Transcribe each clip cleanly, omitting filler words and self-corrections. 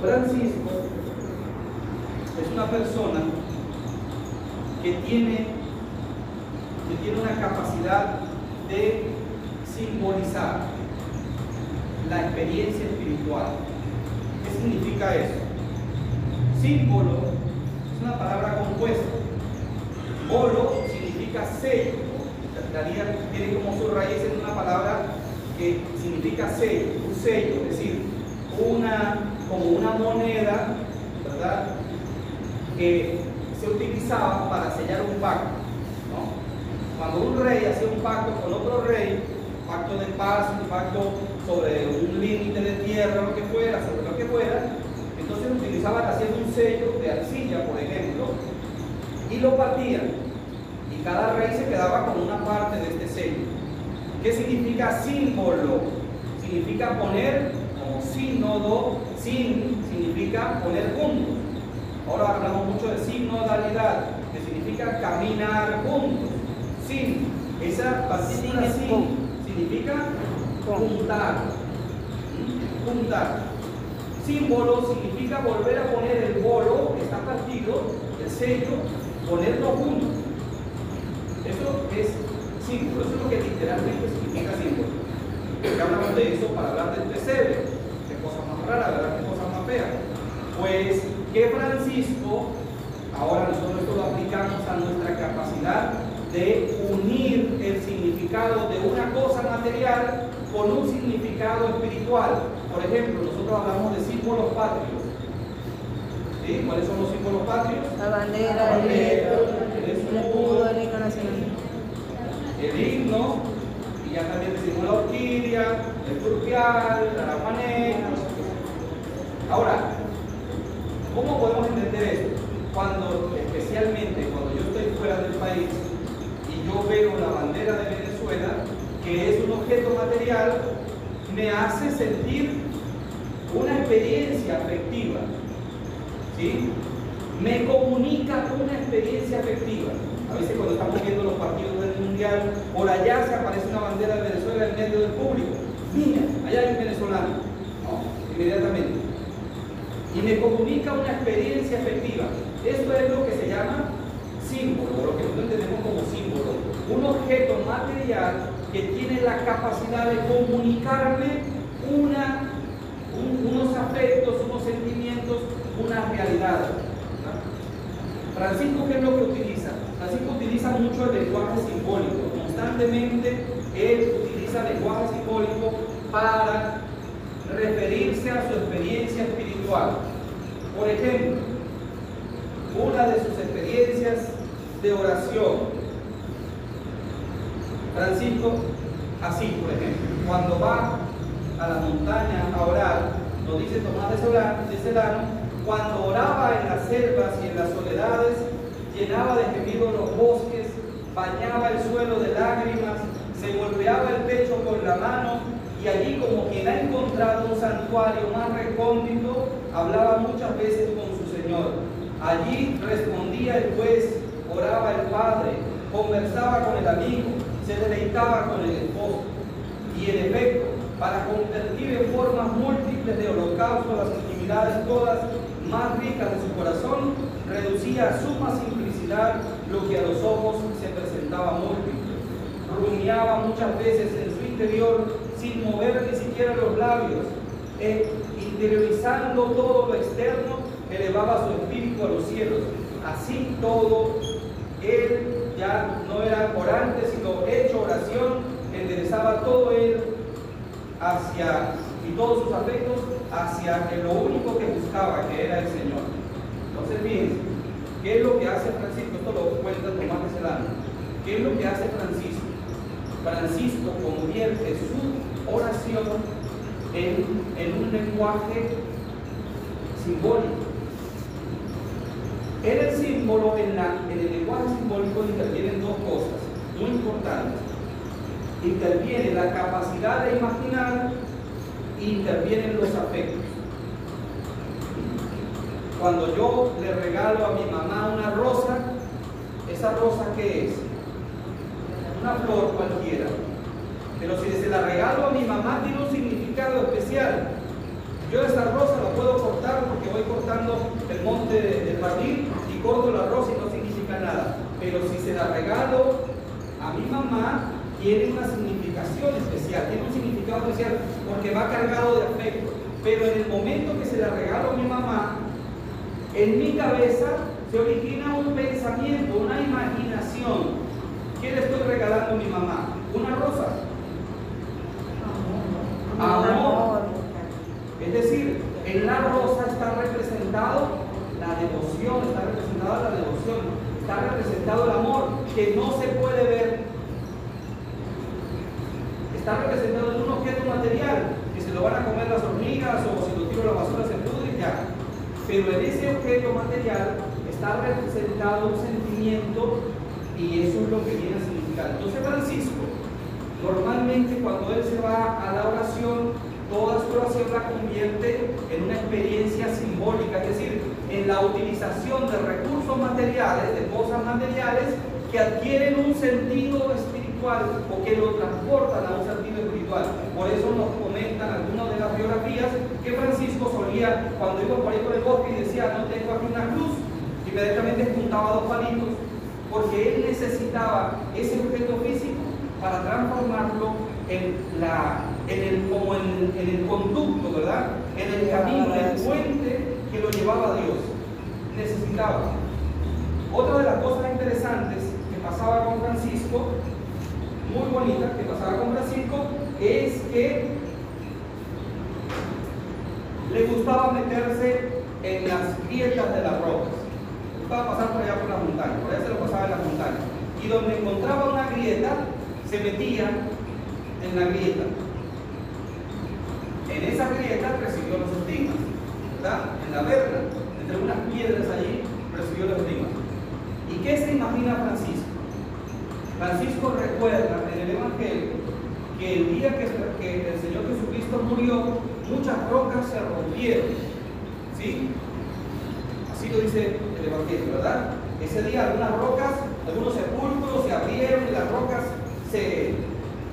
Francisco es una persona que tiene una capacidad de simbolizar la experiencia espiritual. ¿Qué significa eso? Símbolo es una palabra compuesta. Bolo significa sello. Tiene como su raíz en una palabra que significa sello, un sello, es decir, como una moneda, ¿verdad?, que se utilizaba para sellar un pacto, ¿no? Cuando un rey hacía un pacto con otro rey, pacto de paz, un pacto sobre un límite de tierra, lo que fuera, sobre lo que fuera, entonces utilizaban haciendo un sello de arcilla, por ejemplo, y lo partían. Y cada rey se quedaba con una parte de este sello. ¿Qué significa símbolo? Significa poner como sínodo, significa poner juntos. Ahora hablamos mucho de sinodalidad, que significa caminar juntos. Esa partícula significa juntar. Juntar. Símbolo significa volver a poner el bolo que está partido, el sello, ponerlo juntos. Eso es símbolo, eso es lo que literalmente significa símbolo. Ya hablamos de eso para hablar del pesebre. Qué cosa más rara, ¿verdad? Qué cosa más fea. Pues que Francisco, ahora nosotros esto lo aplicamos a nuestra capacidad de unir el significado de una cosa material con un significado espiritual. Por ejemplo, nosotros hablamos de símbolos patrios. ¿Sí? ¿Cuáles son los símbolos patrios? La bandera, el escudo, el himno nacional. El himno, y ya también decimos la orquídea, el turpial, el arapané. Ahora, ¿cómo podemos entender esto? Especialmente cuando yo estoy fuera del país y yo veo la bandera de Venezuela, que es un objeto material, me hace sentir una experiencia afectiva. ¿Sí? Me comunica una experiencia afectiva. A veces cuando estamos viendo los partidos del mundial, por allá se aparece una bandera de Venezuela en medio del público. Mira, allá hay un venezolano, ¿no? Inmediatamente. Y me comunica una experiencia afectiva. Esto es lo que se llama símbolo, lo que nosotros entendemos como símbolo. Un objeto material que tiene la capacidad de comunicarme unos afectos, unos sentimientos, una realidad. Francisco, ¿qué es lo que utiliza? Francisco utiliza mucho el lenguaje simbólico. Constantemente él utiliza lenguaje simbólico para referirse a su experiencia espiritual. Por ejemplo, una de sus experiencias de oración. Francisco, así por ejemplo, cuando va a la montaña a orar, nos dice Tomás de Celano, cuando oraba en las selvas y en las soledades, llenaba de gemidos los bosques, bañaba el suelo de lágrimas, se golpeaba el pecho con la mano y allí, como quien ha encontrado un santuario más recóndito, hablaba muchas veces con su Señor. Allí respondía el juez, oraba el padre, conversaba con el amigo, se deleitaba con el esposo. Y en efecto, para convertir en formas múltiples de holocausto las intimidades todas más ricas de su corazón, reducía a suma simplicidad lo que a los ojos se presentaba múltiple. Rumiaba muchas veces en su interior sin mover ni siquiera los labios, interiorizando todo lo externo, elevaba su espíritu a los cielos. Así todo, él ya no era orante, sino hecho oración, enderezaba todo él y todos sus afectos hacia lo único que buscaba, que era el Señor. Entonces, fíjense, ¿qué es lo que hace Francisco? Esto lo cuenta Tomás de Celano. ¿Qué es lo que hace Francisco? Francisco convierte su oración en un lenguaje simbólico. En el símbolo, en el lenguaje simbólico intervienen dos cosas muy importantes. Interviene la capacidad de imaginar e intervienen los afectos. Cuando yo le regalo a mi mamá una rosa, ¿esa rosa qué es? Una flor cualquiera. Pero si se la regalo a mi mamá, tiene un significado especial. Yo esa rosa la puedo cortar estoy cortando el monte del jardín y corto la rosa y no significa nada. Pero si se la regalo a mi mamá, tiene una significación especial, tiene un significado especial porque va cargado de afecto. Pero en el momento que se la regalo a mi mamá, en mi cabeza se origina un pensamiento, una imaginación. ¿Qué le estoy regalando a mi mamá? Una rosa. Amor. Es decir, en la rosa está representado la devoción, está representado el amor, que no se puede ver. Está representado en un objeto material, que se lo van a comer las hormigas o si lo tiro a la basura se pudre y ya. Pero en ese objeto material está representado un sentimiento y eso es lo que viene a significar. Entonces Francisco, normalmente cuando él se va a la oración, toda su oración la convierte en una experiencia simbólica, es decir, en la utilización de recursos materiales, de cosas materiales que adquieren un sentido espiritual o que lo transportan a un sentido espiritual. Por eso nos comentan algunas de las biografías que Francisco solía, cuando iba por ahí por el bosque y decía, no tengo aquí una cruz, inmediatamente juntaba dos palitos, porque él necesitaba ese objeto físico para transformarlo en el conducto, ¿verdad? En el camino, en el puente que lo llevaba a Dios. Necesitaba. Otra de las cosas interesantes que pasaba con Francisco, muy bonita, que pasaba con Francisco, es que le gustaba meterse en las grietas de las rocas. Le gustaba pasar por allá por las montañas, por allá se lo pasaba en las montañas. Y donde encontraba una grieta, se metía en la grieta. En esa grieta recibió los estigmas, ¿verdad? En la verga, entre unas piedras allí, recibió los estigmas. ¿Y qué se imagina Francisco? Francisco recuerda en el Evangelio que el día que el Señor Jesucristo murió, muchas rocas se rompieron. ¿Sí? Así lo dice el Evangelio, ¿verdad? Ese día algunas rocas, algunos sepulcros se abrieron y las rocas se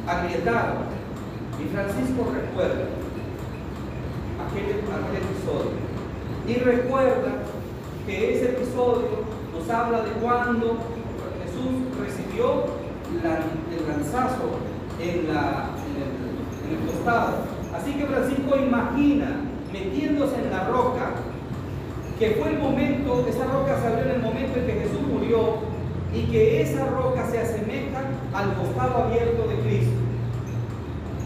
agrietaron. Y Francisco recuerda aquel episodio. Y recuerda que ese episodio nos habla de cuando Jesús recibió el lanzazo en el costado. Así que Francisco imagina metiéndose en la roca, que fue el momento, esa roca se abrió en el momento en que Jesús murió, y que esa roca se asemeja al costado abierto de Cristo.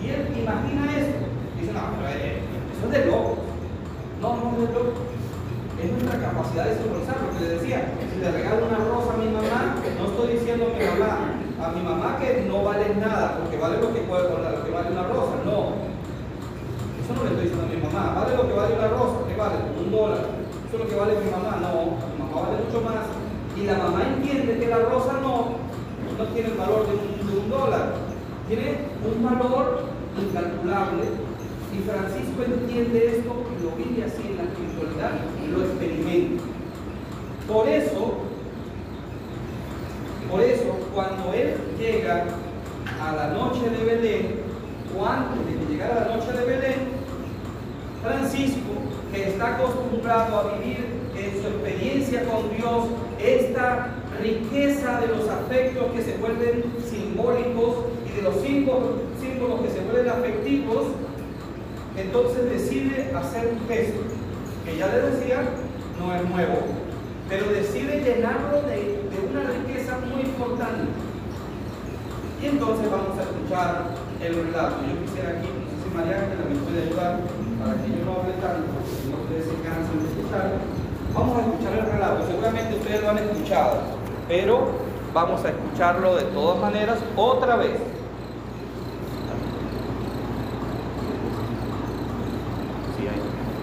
Y él imagina esto. Dice, no, pero eso es de loco. No es de loco. Es nuestra capacidad de simbolizar, lo que le decía. Si le regalo una rosa a mi mamá, no estoy diciendo a mi mamá que no vale nada, porque vale lo que vale una rosa. No. Eso no le estoy diciendo a mi mamá. Vale lo que vale una rosa, ¿qué vale? $1. Eso es lo que vale mi mamá. No, mi mamá vale mucho más. Y la mamá entiende que la rosa no tiene el valor de $1. Tiene un valor incalculable. Y Francisco entiende esto y lo vive así en la espiritualidad y lo experimenta. Por eso, cuando él llega a la noche de Belén, o antes de que llegara la noche de Belén, Francisco, que está acostumbrado a vivir en su experiencia con Dios esta riqueza de los afectos que se vuelven simbólicos y de los símbolos que se vuelven afectivos, entonces decide hacer un gesto que ya le decía, no es nuevo, pero decide llenarlo de una riqueza muy importante. Y entonces vamos a escuchar el relato. Yo quisiera aquí, no sé si María Ángela me puede ayudar para que yo no hable tanto, porque si no ustedes se cansan de escuchar. Vamos a escuchar el relato, seguramente ustedes lo han escuchado, pero vamos a escucharlo de todas maneras otra vez.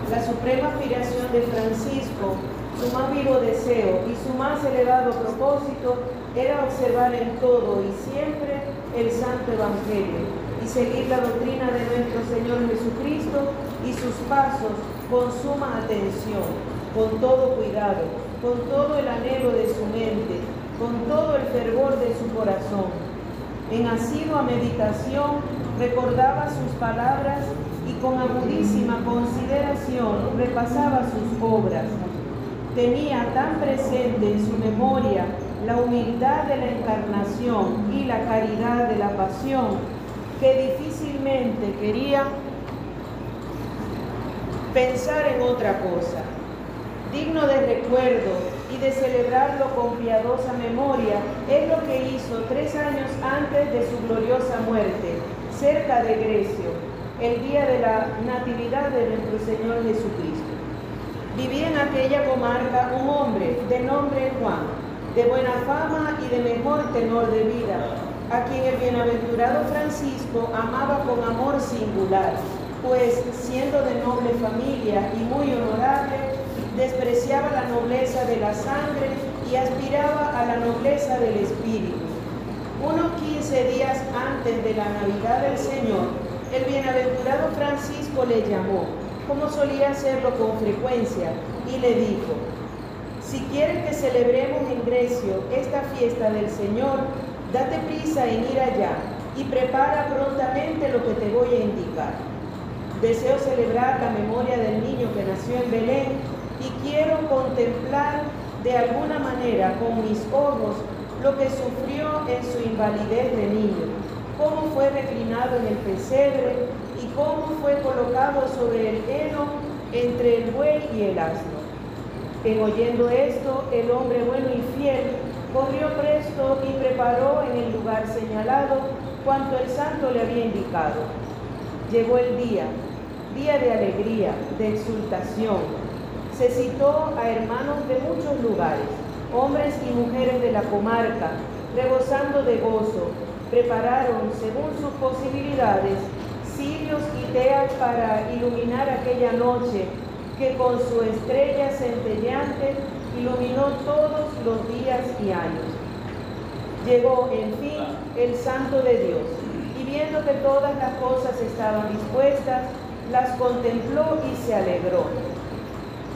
La suprema aspiración de Francisco, su más vivo deseo y su más elevado propósito era observar en todo y siempre el Santo Evangelio y seguir la doctrina de nuestro Señor Jesucristo y sus pasos con suma atención, con todo cuidado, con todo el anhelo de su mente, con todo el fervor de su corazón. En asidua meditación recordaba sus palabras y con agudísima consideración repasaba sus obras. Tenía tan presente en su memoria la humildad de la encarnación y la caridad de la pasión, que difícilmente quería pensar en otra cosa. Digno de recuerdo y de celebrarlo con piadosa memoria es lo que hizo 3 años antes de su gloriosa muerte, cerca de Grecio, el día de la Natividad de nuestro Señor Jesucristo. Vivía en aquella comarca un hombre de nombre Juan, de buena fama y de mejor tenor de vida, a quien el bienaventurado Francisco amaba con amor singular, pues siendo de noble familia y muy honorable, despreciaba la nobleza de la sangre y aspiraba a la nobleza del espíritu. Unos 15 días antes de la Navidad del Señor, el bienaventurado Francisco le llamó, como solía hacerlo con frecuencia, y le dijo: si quieres que celebremos en Grecio esta fiesta del Señor, date prisa en ir allá y prepara prontamente lo que te voy a indicar. Deseo celebrar la memoria del niño que nació en Belén y quiero contemplar de alguna manera con mis ojos lo que sufrió en su invalidez de niño, cómo fue reclinado en el pesebre y cómo fue colocado sobre el heno entre el buey y el asno. En oyendo esto, el hombre bueno y fiel corrió presto y preparó en el lugar señalado cuanto el santo le había indicado. Llegó el día de alegría, de exultación. Se citó a hermanos de muchos lugares, hombres y mujeres de la comarca, rebosando de gozo. Prepararon, según sus posibilidades, cirios y teas para iluminar aquella noche que con su estrella centelleante iluminó todos los días y años. Llegó, en fin, el Santo de Dios, y viendo que todas las cosas estaban dispuestas, las contempló y se alegró.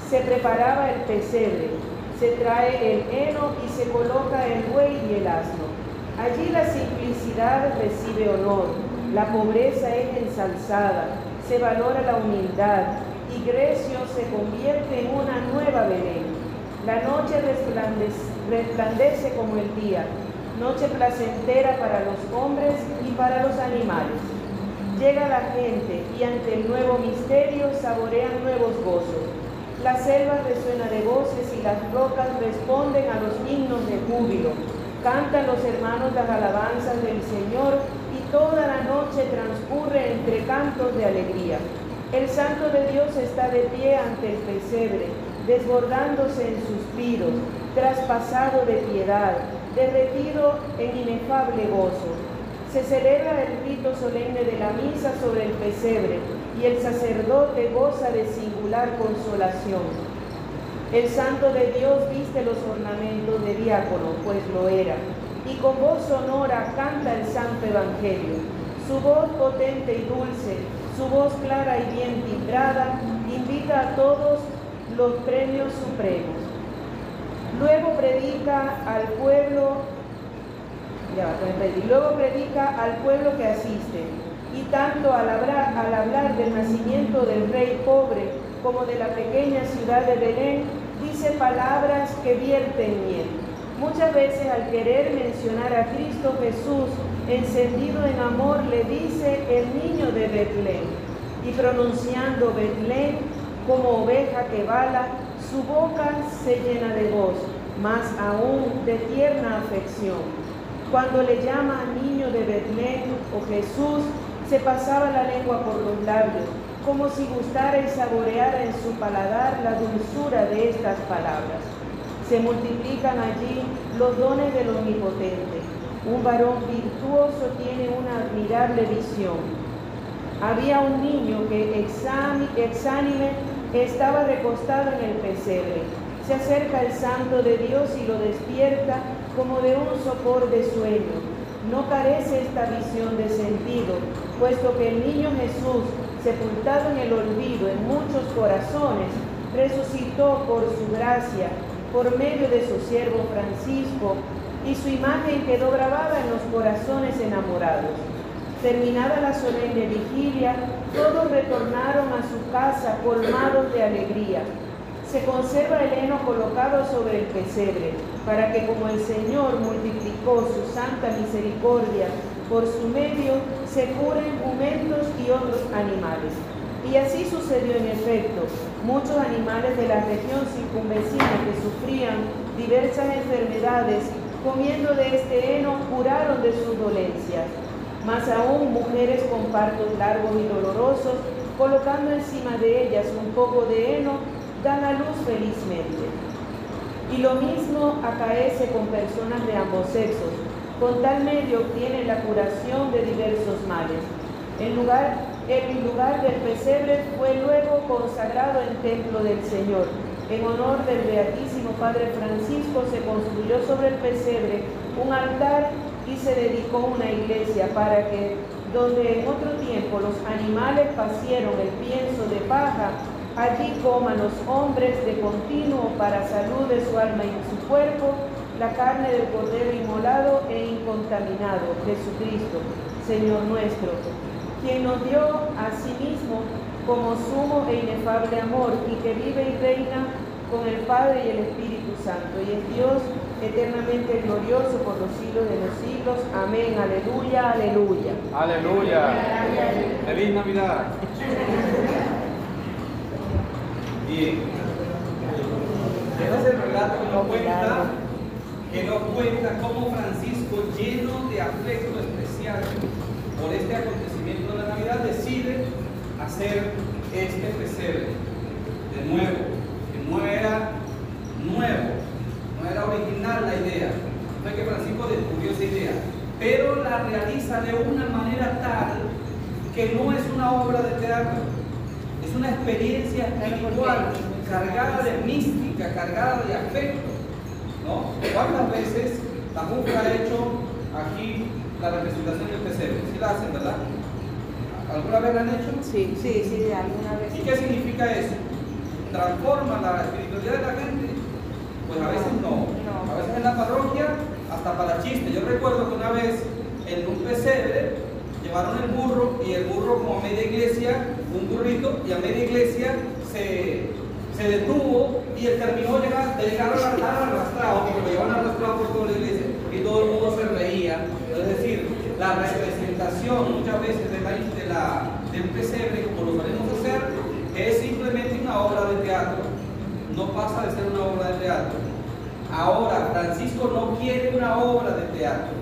Se preparaba el pesebre, se trae el heno y se coloca el buey y el asno. Allí la simplicidad recibe honor, la pobreza es ensalzada, se valora la humildad, y Grecio se convierte en una nueva Belén. La noche resplandece como el día, noche placentera para los hombres y para los animales. Llega la gente y ante el nuevo misterio saborean nuevos gozos. La selva resuena de voces y las rocas responden a los himnos de júbilo. Cantan los hermanos las alabanzas del Señor y toda la noche transcurre entre cantos de alegría. El Santo de Dios está de pie ante el pesebre, desbordándose en suspiros, traspasado de piedad, derretido en inefable gozo. Se celebra el rito solemne de la misa sobre el pesebre y el sacerdote goza de singular consolación. El Santo de Dios viste los ornamentos de diácono, pues lo era, y con voz sonora canta el Santo Evangelio. Su voz potente y dulce, su voz clara y bien timbrada, invita a todos los premios supremos. Luego predica al pueblo que asiste, y tanto al hablar del nacimiento del rey pobre como de la pequeña ciudad de Belén, dice palabras que vierten miel. Muchas veces al querer mencionar a Cristo Jesús, encendido en amor, le dice el niño de Betlén, y pronunciando Betlén como oveja que bala, su boca se llena de voz, más aún de tierna afección. Cuando le llama niño de Betlén o Jesús, se pasaba la lengua por los labios, como si gustara y saboreara en su paladar la dulzura de estas palabras. Se multiplican allí los dones del Omnipotente. Un varón virtuoso tiene una admirable visión. Había un niño que exánime estaba recostado en el pesebre. Se acerca el Santo de Dios y lo despierta como de un sopor de sueño. No carece esta visión de sentido, puesto que el niño Jesús, sepultado en el olvido en muchos corazones, resucitó por su gracia, por medio de su siervo Francisco, y su imagen quedó grabada en los corazones enamorados. Terminada la solemne vigilia, todos retornaron a su casa colmados de alegría. Se conserva el heno colocado sobre el pesebre, para que como el Señor multiplicó su santa misericordia, por su medio se curen jumentos y otros animales. Y así sucedió en efecto. Muchos animales de la región circunvecina que sufrían diversas enfermedades, comiendo de este heno, curaron de sus dolencias. Más aún, mujeres con partos largos y dolorosos, colocando encima de ellas un poco de heno, dan a luz felizmente. Y lo mismo acaece con personas de ambos sexos. Con tal medio obtienen la curación de diversos males. El lugar del pesebre fue luego consagrado en templo del Señor. En honor del Beatísimo Padre Francisco se construyó sobre el pesebre un altar y se dedicó una iglesia para que, donde en otro tiempo los animales pasieron el pienso de paja, allí coman los hombres de continuo para salud de su alma y su cuerpo la carne del Cordero inmolado e incontaminado, Jesucristo, Señor nuestro, quien nos dio a sí mismo como sumo e inefable amor y que vive y reina con el Padre y el Espíritu Santo, y es Dios eternamente glorioso por los siglos de los siglos. Amén. Aleluya, aleluya. Aleluya. Feliz Navidad. Bien. Este es el relato que nos cuenta cómo Francisco, lleno de afecto especial por este acontecimiento de la Navidad, decide hacer este pesebre de nuevo, que no era nuevo, no era original la idea, no es que Francisco descubrió esa idea, pero la realiza de una manera tal que no es una obra de teatro, es una experiencia espiritual cargada de mística, cargada de afecto, ¿no? ¿Cuántas veces la Junta ha hecho aquí la representación del pesebre? Sí la hacen, ¿verdad? ¿Alguna vez la han hecho? Sí, alguna vez. ¿Y qué significa eso? ¿Transforma la espiritualidad de la gente? Pues a veces no. A veces en la parroquia, hasta para chiste. Yo recuerdo que una vez en un pesebre llevaron el burro, y el burro, como a media iglesia, un burrito, y a media iglesia se detuvo y él terminó de llegar arrastrado, porque lo llevaron arrastrado por toda la iglesia y todo el mundo se reía. Es decir, la representación muchas veces del pesebre, como lo solemos hacer, es simplemente una obra de teatro, no pasa de ser una obra de teatro. Ahora, Francisco no quiere una obra de teatro.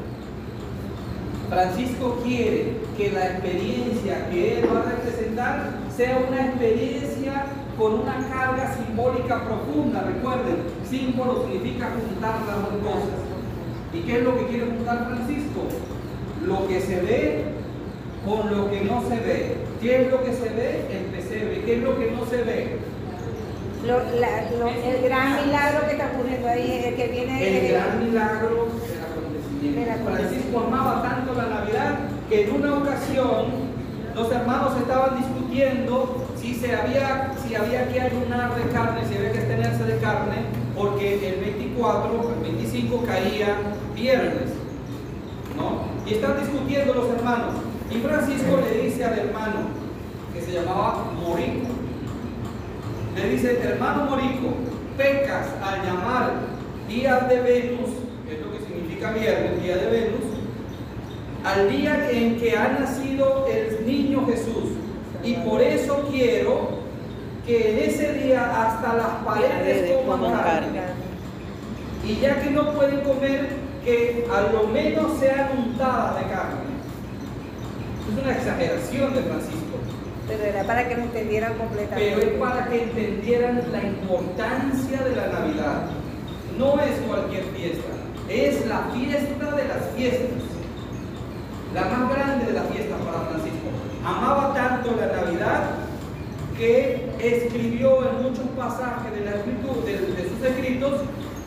Francisco quiere que la experiencia que él va a representar sea una experiencia con una carga simbólica profunda. Recuerden, símbolo significa juntar las dos cosas. ¿Y qué es lo que quiere juntar Francisco? Lo que se ve con lo que no se ve. ¿Qué es lo que se ve? El pesebre. ¿Qué es lo que no se ve? El gran milagro que está ocurriendo ahí, el que viene. El gran milagro del acontecimiento. Francisco amaba tanto la Navidad que en una ocasión los hermanos estaban discutiendo si había que ayunar de carne, si había que abstenerse de carne, porque el 24, el 25 caía viernes, ¿no? Y están discutiendo los hermanos. Y Francisco le dice al hermano, que se llamaba Morico, le dice: hermano Morico, pecas al llamar día de Venus, que es lo que significa viernes, día de Venus, al día en que ha nacido el niño Jesús. Y por eso quiero que en ese día hasta las paredes coman carne. Y ya que no pueden comer, que a lo menos sean untadas de carne. Es una exageración de Francisco. Pero era para que lo entendieran completamente. Pero es para que entendieran la importancia de la Navidad. No es cualquier fiesta, es la fiesta de las fiestas, la más grande de las fiestas para Francisco. Amaba tanto la Navidad que escribió en muchos pasajes de la escritura, de sus escritos,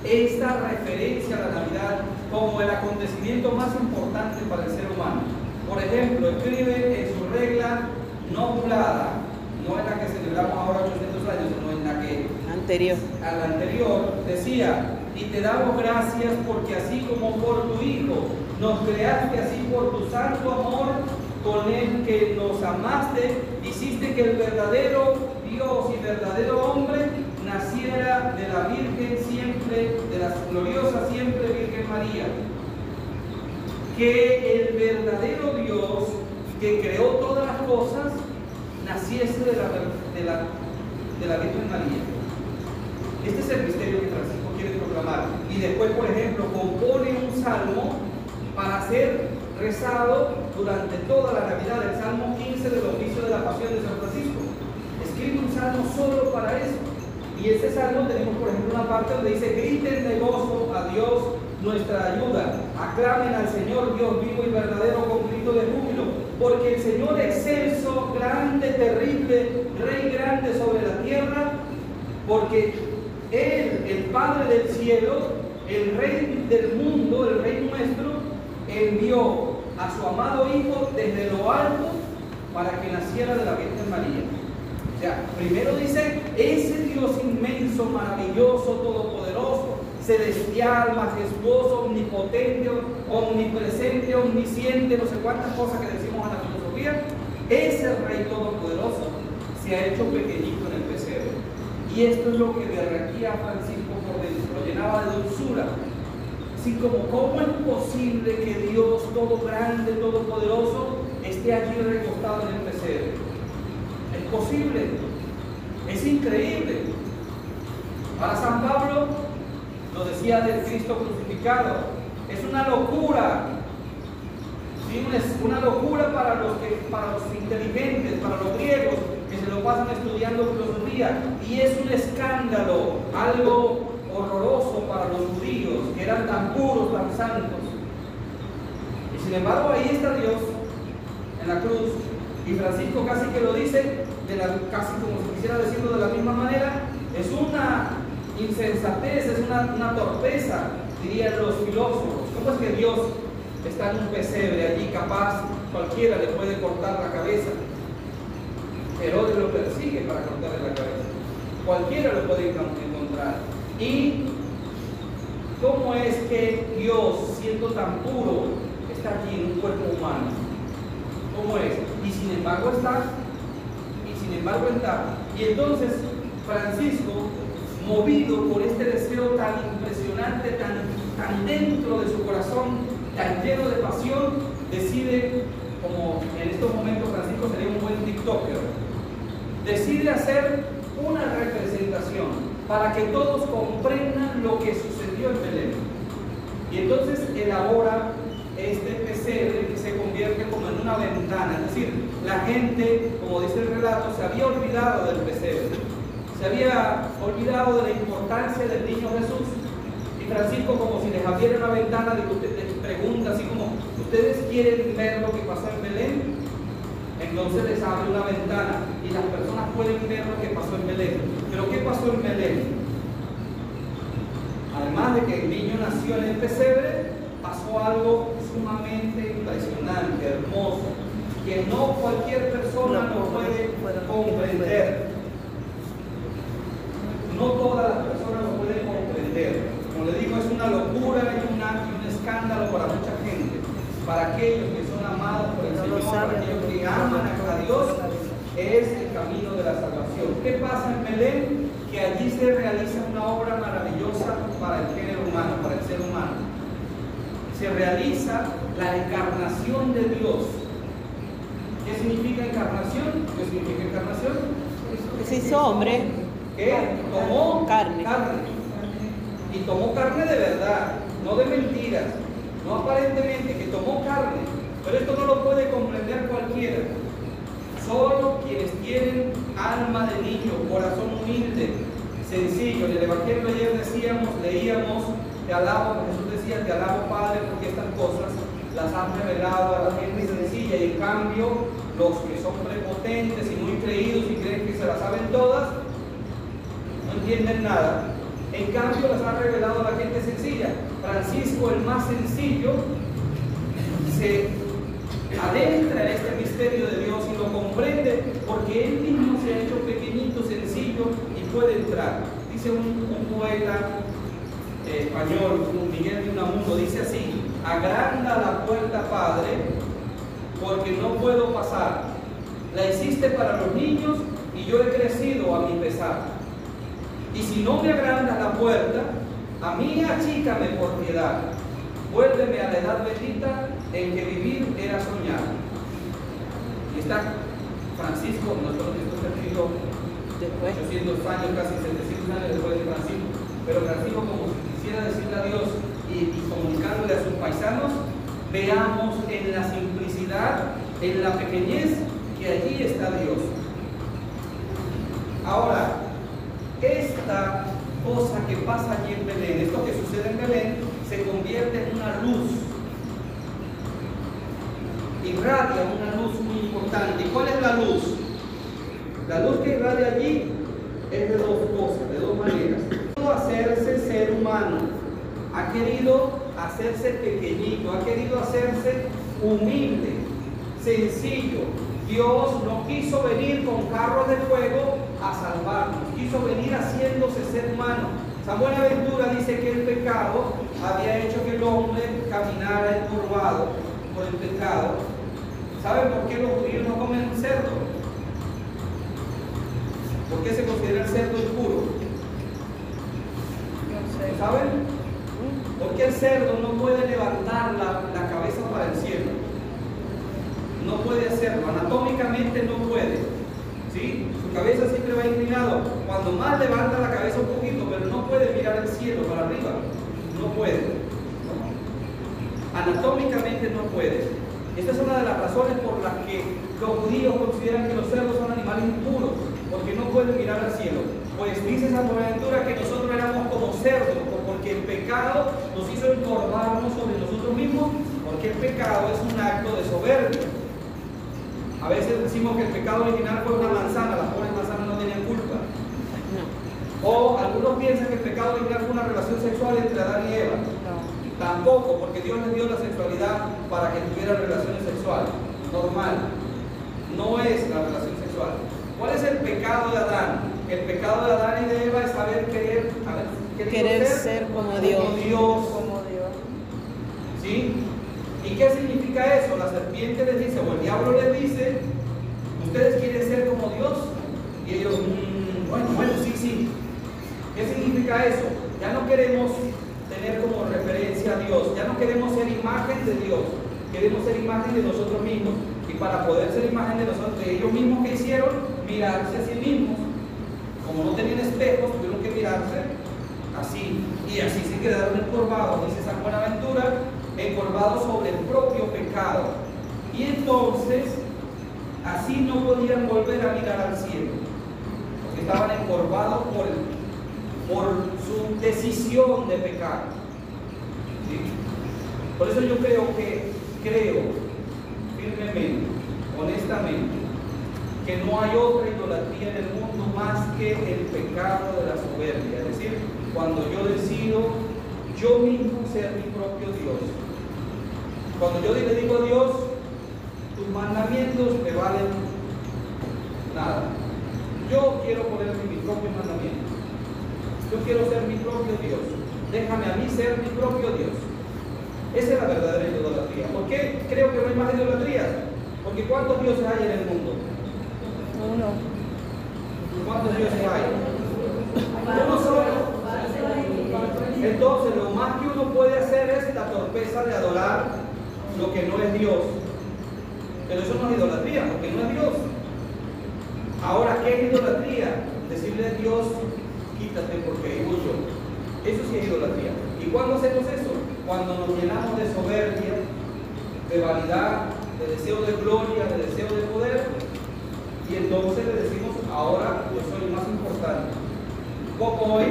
esta referencia a la Navidad como el acontecimiento más importante para el ser humano. Por ejemplo, escribe en su regla novulada, no en la que celebramos ahora 800 años, sino en la que a la anterior, decía: y te damos gracias porque así como por tu Hijo nos creaste, así por tu santo amor con el que nos amaste, y dice que el verdadero Dios y verdadero hombre naciera de la Virgen siempre, de la gloriosa siempre Virgen María. Que el verdadero Dios que creó todas las cosas naciese de la Virgen María. Este es el misterio que Francisco quiere proclamar. Y después, por ejemplo, compone un salmo para ser rezado durante toda la Navidad, el Salmo 15 del oficio de la Pasión de San Francisco. Escribe un salmo solo para eso. Y ese salmo tenemos, por ejemplo, una parte donde dice: griten de gozo a Dios nuestra ayuda, aclamen al Señor Dios vivo y verdadero con grito de júbilo, porque el Señor excelso, grande, terrible, Rey grande sobre la tierra, porque Él, el Padre del cielo, el Rey del mundo, el Rey nuestro, envió a su amado Hijo desde lo alto para que naciera de la Virgen María. O sea, primero dice, ese Dios inmenso, maravilloso, todopoderoso, celestial, majestuoso, omnipotente, omnipresente, omnisciente, no sé cuántas cosas que decimos en la filosofía, ese Rey todopoderoso se ha hecho pequeñito en el pesebre. Y esto es lo que derretía a Francisco por dentro, lo llenaba de dulzura. Así como, ¿cómo es posible que Dios, todo grande, todopoderoso, esté allí recostado en el pesebre? Es posible, es increíble. Para San Pablo, lo decía del Cristo crucificado, es una locura. ¿Sí? Es una locura para los inteligentes, para los griegos, que se lo pasan estudiando filosofía, y es un escándalo, algo horroroso para los judíos, que eran tan puros, tan santos. Y sin embargo, ahí está Dios en la cruz, y Francisco casi que lo dice, casi como si quisiera decirlo de la misma manera, es una insensatez, es una torpeza, dirían los filósofos. ¿Cómo es que Dios está en un pesebre allí, capaz cualquiera le puede cortar la cabeza? Herodes lo persigue para cortarle la cabeza. Cualquiera lo puede encontrar. ¿Y cómo es que Dios, siendo tan puro, está aquí en un cuerpo humano? ¿Cómo es? Y sin embargo está. Y entonces Francisco, movido por este deseo tan impresionante, tan dentro de su corazón, tan lleno de pasión, decide, como en estos momentos Francisco sería un buen TikToker, decide hacer una representación para que todos comprendan lo que sucedió en Belén. Y entonces elabora este pesebre que se convierte como en una ventana, es decir, la gente, como dice el relato, se había olvidado del pesebre, se había olvidado de la importancia del niño Jesús, y Francisco, como si les abriera una ventana, les pregunta así como: ¿ustedes quieren ver lo que pasó en Belén? Entonces les abre una ventana y las personas pueden ver lo que pasó en Belén. ¿Pero qué pasó en Belén? Además de que el niño nació en el pesebre, pasó algo sumamente impresionante, hermoso, que no cualquier persona lo puede comprender. No todas las personas lo pueden comprender. Como le digo, es una locura y un escándalo para mucha gente. Para aquellos que son amados por el Señor, para aquellos que aman a Dios, es el camino de la salvación. ¿Qué pasa en Belén? Que allí se realiza una obra maravillosa para el género humano, para el ser humano. Se realiza la encarnación de Dios. ¿Qué significa encarnación? ¿Qué significa encarnación? Se hizo hombre. Que tomó carne. Y tomó carne de verdad, no de mentiras, no aparentemente, que tomó carne. Pero esto no lo puede comprender cualquiera. Solo quienes tienen alma de niño, corazón humilde, sencillo. En el Evangelio ayer leíamos, te alabo, Jesús decía: te alabo, Padre, porque estas cosas las has revelado a la gente sencilla, y en cambio los que son prepotentes y muy creídos y creen que se las saben todas, no entienden nada. En cambio las ha revelado a la gente sencilla. Francisco, el más sencillo, se adentra en este misterio de Dios y lo comprende, porque él mismo se ha hecho pequeñito, sencillo, y puede entrar. Dice un poeta español, Miguel de Unamuno, dice así: agranda la puerta, Padre, porque no puedo pasar. La hiciste para los niños y yo he crecido a mi pesar. Y si no me agrandas la puerta, a mí achícame por piedad. Vuélveme a la edad bendita en que vivir era soñar. Y está Francisco, nosotros esto se escribió 800 años, casi 700 años después de Francisco. Pero Francisco, como si quisiera decirle a Dios y comunicándole a sus paisanos, veamos en la simplicidad, en la pequeñez, que allí está Dios. Ahora, esta cosa que pasa allí en Belén, esto que sucede en Belén, se convierte en una luz, irradia una luz muy importante. ¿Y cuál es la luz? La luz que irradia allí es de dos cosas, de dos maneras. Hacerse ser humano, ha querido hacerse pequeñito, ha querido hacerse humilde, sencillo. Dios no quiso venir con carros de fuego a salvarnos, quiso venir haciéndose ser humano. San Buenaventura dice que el pecado había hecho que el hombre caminara encorvado por el pecado. ¿Saben por qué los judíos no comen cerdo? ¿Por qué se considera el cerdo impuro? ¿Saben? Porque el cerdo no puede levantar la cabeza para el cielo. No puede hacerlo, anatómicamente no puede. ¿Sí? Su cabeza siempre va inclinado. Cuando más levanta la cabeza un poquito, pero no puede mirar el cielo para arriba. No puede. Anatómicamente no puede. Esta es una de las razones por las que los judíos consideran que los cerdos son animales impuros, porque no pueden mirar al cielo. Pues dice San Buenaventura que nosotros éramos como cerdos, porque el pecado nos hizo encorvarnos sobre nosotros mismos, porque el pecado es un acto de soberbia. A veces decimos que el pecado original fue una manzana, las pobres manzanas no tenían culpa. O algunos piensan que el pecado original fue una relación sexual entre Adán y Eva. Tampoco, porque Dios les dio la sexualidad para que tuvieran relaciones sexuales. Normal. No es la relación sexual. ¿Cuál es el pecado de Adán? El pecado de Adán y de Eva es querer ser como Dios. ¿Sí? ¿Y qué significa eso? La serpiente les dice, o el diablo les dice, ¿ustedes quieren ser como Dios? Y ellos, bueno, sí. ¿Qué significa eso? Ya no queremos tener como referencia a Dios, ya no queremos ser imagen de Dios, queremos ser imagen de nosotros mismos. Y para poder ser imagen de nosotros, de ellos mismos que hicieron, mirarse a sí mismos. Como no tenían espejos, tuvieron que mirarse así. Y así se quedaron encorvados, dice San Buenaventura, encorvados sobre el propio pecado. Y entonces, así no podían volver a mirar al cielo, porque estaban encorvados por su decisión de pecar. ¿Sí? Por eso yo creo firmemente, honestamente, que no hay otra idolatría en el mundo más que el pecado de la soberbia. Es decir, cuando yo decido yo mismo ser mi propio Dios. Cuando yo le digo a Dios, tus mandamientos me valen nada. Yo quiero ponerme mis propios mandamientos. Yo quiero ser mi propio Dios. Déjame a mí ser mi propio Dios. Esa es la verdadera idolatría. ¿Por qué creo que no hay más idolatrías? Porque ¿cuántos dioses hay en el mundo? Uno. ¿Cuántos dioses hay? Uno solo. Entonces, lo más que uno puede hacer es la torpeza de adorar lo que no es Dios. Pero eso no es idolatría, porque no es Dios. Ahora, ¿qué es idolatría? Decirle a Dios, quítate porque vivo yo. Eso sí es idolatría. ¿Y cuándo hacemos eso? Cuando nos llenamos de soberbia, de vanidad, de deseo de gloria, de deseo de poder, y entonces le decimos, ahora yo soy el más importante. Como hoy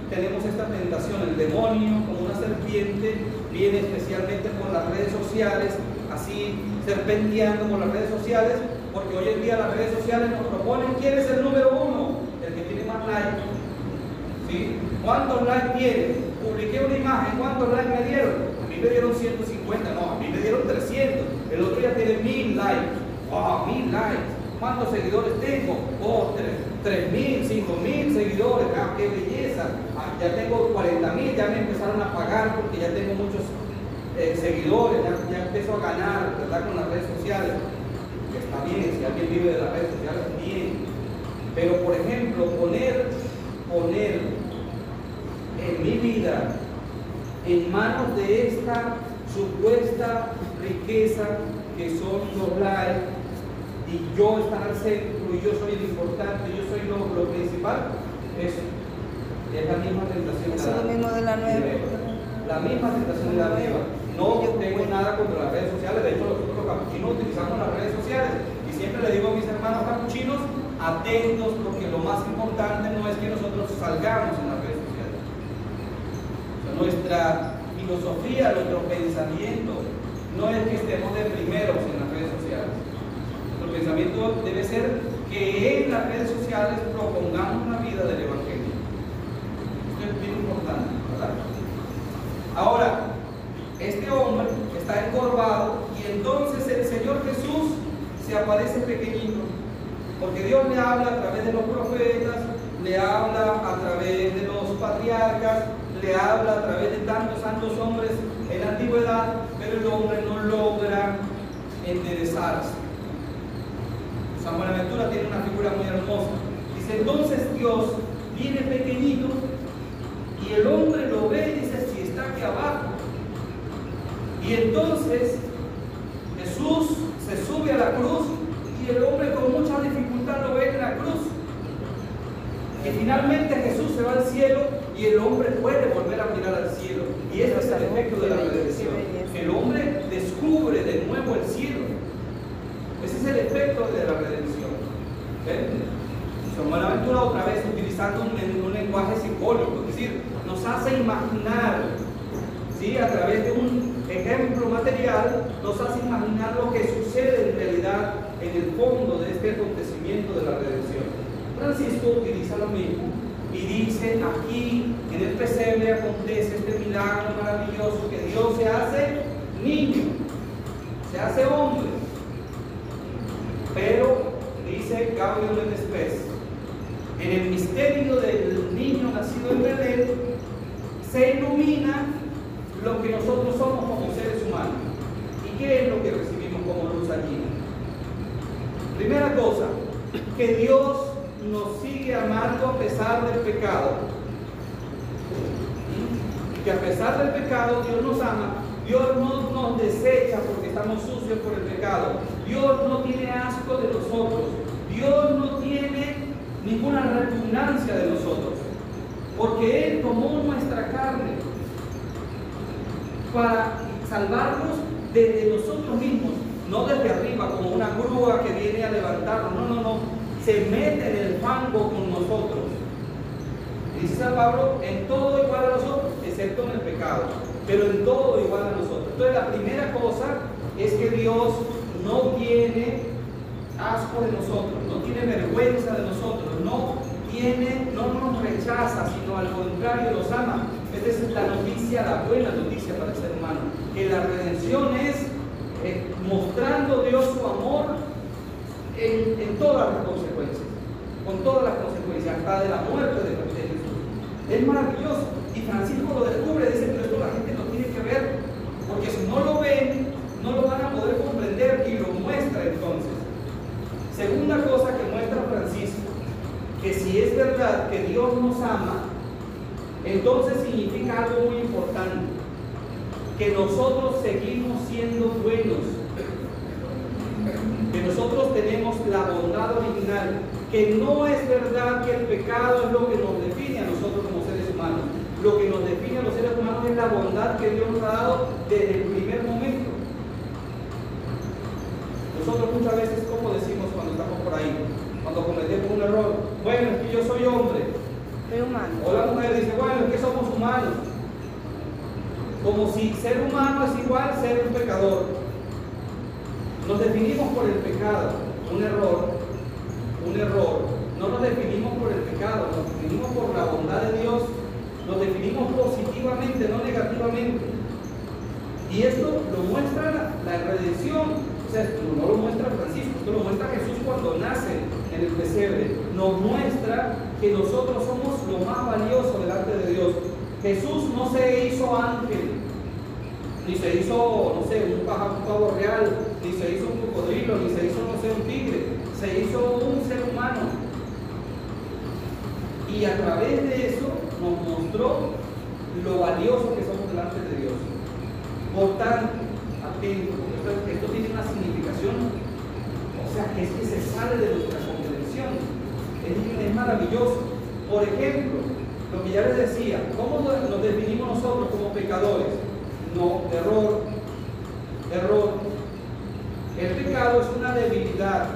tenemos esta tentación, el demonio como una serpiente viene especialmente por las redes sociales, así serpenteando por las redes sociales, porque hoy en día las redes sociales nos proponen quién es el número uno, el que tiene más likes. ¿Sí? ¿Cuántos likes tiene? Publiqué una imagen, ¿cuántos likes me dieron? A mí me dieron 150, no, a mí me dieron 300, el otro ya tiene 1000 likes. ¡Wow! 1000 likes. ¿Cuántos seguidores tengo? Oh, 3000, 5000 seguidores. ¡Ah, qué belleza! Ah, ya tengo 40,000, ya me empezaron a pagar porque ya tengo muchos seguidores, ya empiezo a ganar, ¿verdad? Con las redes sociales. está bien, si alguien vive de las redes sociales, bien. Pero, por ejemplo, poner en mi vida en manos de esta supuesta riqueza que son los likes, y yo estar al centro, y yo soy el importante, yo soy lo principal, es la misma tentación Eso es lo mismo de la nueva. La misma tentación de la nueva. No tengo nada contra las redes sociales, de hecho nosotros los capuchinos utilizamos las redes sociales, y siempre le digo a mis hermanos capuchinos, atentos, porque lo más importante no es que nosotros salgamos en las redes sociales. O sea, nuestra filosofía, nuestro pensamiento, no es que estemos de primeros en las redes sociales. Nuestro pensamiento debe ser que en las redes sociales propongamos una vida del Evangelio. Esto es bien importante, ¿verdad? Ahora, este hombre está encorvado y entonces el Señor Jesús se aparece pequeñito, porque Dios le habla a través de los profetas, le habla a través de los patriarcas, le habla a través de tantos santos hombres en la antigüedad, pero el hombre no logra enderezarse. San Buenaventura tiene una figura muy hermosa. Dice, entonces Dios viene pequeñito y el hombre lo ve y dice, si está aquí abajo. Y entonces Jesús se sube a la cruz y el hombre con mucha dificultad lo ve en la cruz. Y finalmente Jesús se va al cielo y el hombre puede volver a mirar al cielo. Y ese es el efecto de la redención. El hombre descubre de nuevo el cielo. Ese es el efecto de la redención. San Buenaventura otra vez utilizando un lenguaje simbólico, es decir, nos hace imaginar, ¿sí? A través de un ejemplo material, nos hace imaginar lo que sucede en realidad en el fondo de este acontecimiento de la redención. Francisco utiliza lo mismo y dice, aquí en el pesebre acontece este milagro maravilloso, que Dios se hace niño, se hace hombre. Pero, dice Gaudium et Spes, en el misterio del niño nacido en Belén se ilumina lo que nosotros somos como seres humanos. ¿Y qué es lo que recibimos como luz allí? Primera cosa, que Dios nos sigue amando a pesar del pecado. Que a pesar del pecado Dios nos ama. Dios no nos desecha porque estamos sucios por el pecado. Dios no tiene asco de nosotros. Dios no tiene ninguna repugnancia de nosotros. Porque Él tomó nuestra carne para salvarnos desde nosotros mismos. No desde arriba como una grúa que viene a levantarnos. No, no, no. Se mete en el fango con nosotros. Dice San Pablo, en todo igual a nosotros, excepto en el pecado. Pero en todo igual a nosotros. Entonces la primera cosa es que Dios no tiene asco de nosotros, no tiene vergüenza de nosotros, no nos rechaza, sino al contrario nos ama. Esta es la noticia, la buena noticia para el ser humano, que la redención es mostrando Dios su amor en todas las consecuencias, con todas las consecuencias, hasta de la muerte de Jesús. Es maravilloso. Y Francisco lo descubre, dice, pero esto la gente no tiene que ver, porque si no lo ven, no lo van a poder comprender, y lo muestra entonces. Segunda cosa que muestra Francisco, que si es verdad que Dios nos ama, entonces significa algo muy importante, que nosotros seguimos siendo buenos, que nosotros tenemos la bondad original, que no es verdad que el pecado es lo que nos define a nosotros como seres humanos. Lo que nos define a los seres humanos es la bondad que Dios nos ha dado desde el primer momento. Nosotros muchas veces, como decimos cuando estamos por ahí, cuando cometemos un error, bueno, es que yo soy hombre. Soy humano. O la mujer dice, bueno, es que somos humanos. Como si ser humano es igual a ser un pecador. Nos definimos por el pecado, un error. No nos definimos por el pecado, nos definimos por la bondad de Dios. Nos definimos positivamente, no negativamente. Y esto lo muestra la redención. O sea, esto no lo muestra Francisco, esto lo muestra Jesús cuando nace en el pesebre. Nos muestra que nosotros somos lo más valioso delante de Dios. Jesús no se hizo ángel. ni se hizo, no sé, un pavo real, ni se hizo un cocodrilo, ni se hizo, no sé, un tigre, se hizo un ser humano. Y a través de eso nos mostró lo valioso que somos delante de Dios. Por tanto, atento, porque esto tiene una significación, o sea, que es que se sale de nuestra comprensión. Es maravilloso. Por ejemplo, lo que ya les decía, ¿cómo nos definimos nosotros como pecadores? No, error. El pecado es una debilidad,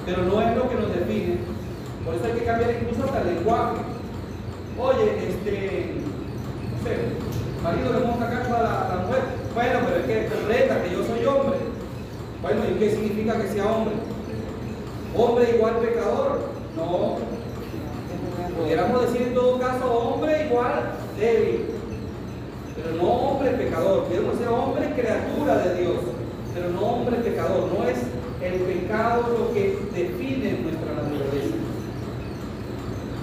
pero no es lo que nos define. Por eso hay que cambiar incluso hasta el lenguaje. Oye, no sé, el marido le monta cacho a la mujer. Bueno, pero es que completa que yo soy hombre. Bueno, ¿y qué significa que sea hombre? ¿Hombre igual pecador? No. Pudiéramos decir en todo caso hombre igual débil, pero no hombre pecador. Podemos ser hombre criatura de Dios, pero no hombre pecador. No es el pecado lo que define nuestra naturaleza.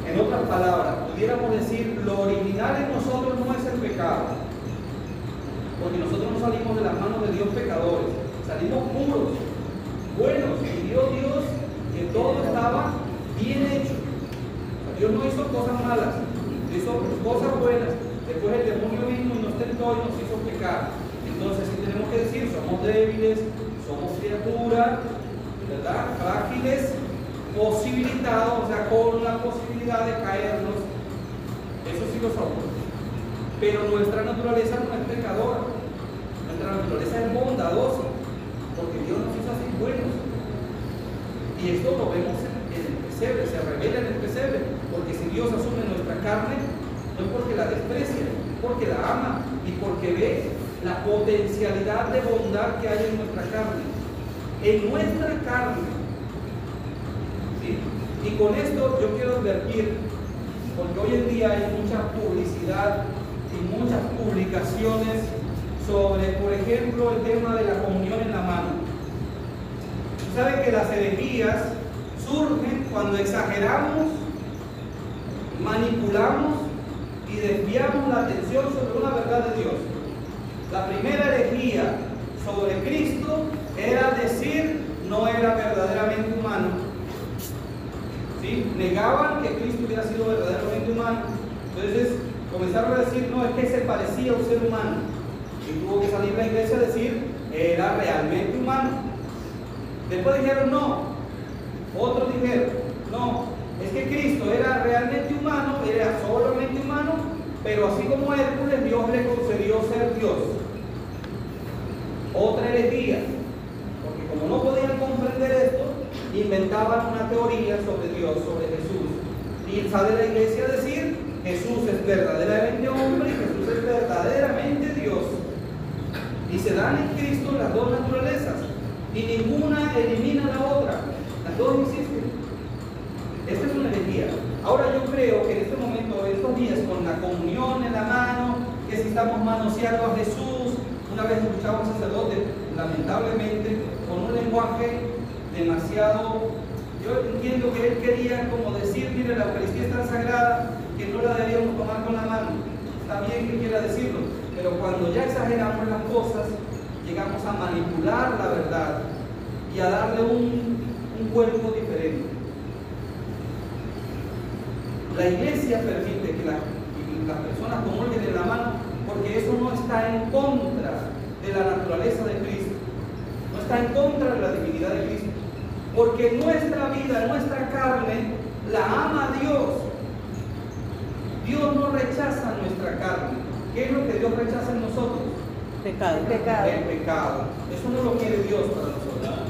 En otras palabras, pudiéramos decir lo original en nosotros no es el pecado, porque nosotros no salimos de las manos de Dios pecadores, salimos puros, buenos, y Dios que todo estaba bien hecho. Dios no hizo cosas malas, hizo cosas buenas. Después el demonio vino y nos tentó y nos hizo pecar. Entonces, sí tenemos que decir, somos débiles, somos criaturas, ¿verdad? Frágiles, posibilitados, o sea, con la posibilidad de caernos. Eso sí lo somos. Pero nuestra naturaleza no es pecadora. Nuestra naturaleza es bondadosa, porque Dios nos hizo así buenos. Y esto lo vemos en el pesebre, se revela en el pesebre, porque si Dios asume nuestra carne, no es porque la desprecia, es porque la ama y porque ve la potencialidad de bondad que hay en nuestra carne. En nuestra carne. ¿Sí? Y con esto yo quiero advertir, porque hoy en día hay mucha publicidad y muchas publicaciones sobre, por ejemplo, el tema de la comunión en la mano. ¿Saben que las herejías surgen cuando exageramos, manipulamos y desviamos la atención sobre una verdad de Dios? La primera herejía sobre Cristo era decir no era verdaderamente humano. ¿Sí? Negaban que Cristo hubiera sido verdaderamente humano. Entonces comenzaron a decir no, es que se parecía a un ser humano. Y tuvo que salir la iglesia a decir era realmente humano. Después dijeron no, otros dijeron no, es que Cristo era realmente humano, era solamente humano, pero así como Hércules, Dios le concedió ser Dios. Otra herejía, porque como no podían comprender esto, inventaban una teoría sobre Dios, sobre Jesús. Y sale la iglesia a decir Jesús es verdaderamente hombre y Jesús es verdaderamente Dios. Y se dan en Cristo las dos naturalezas. Y ninguna elimina la otra, las dos existen. Esta es una herejía. Ahora yo creo que en este momento, estos días, con la comunión en la mano, que si estamos manoseando a Jesús, una vez escuchaba a un sacerdote, lamentablemente, con un lenguaje demasiado, yo entiendo que él quería como decir, mire, la Eucaristía es tan sagrada que no la debíamos tomar con la mano. Está bien que quiera decirlo, pero cuando ya exageramos las cosas, llegamos a manipular la verdad y a darle un cuerpo diferente. La iglesia permite que las personas comulguen en la mano porque eso no está en contra de la naturaleza de Cristo, no está en contra de la divinidad de Cristo, porque nuestra vida, nuestra carne, la ama Dios. Dios no rechaza nuestra carne. ¿Qué es lo que Dios rechaza en nosotros? Pecado. El pecado. Eso no lo quiere Dios para nosotros.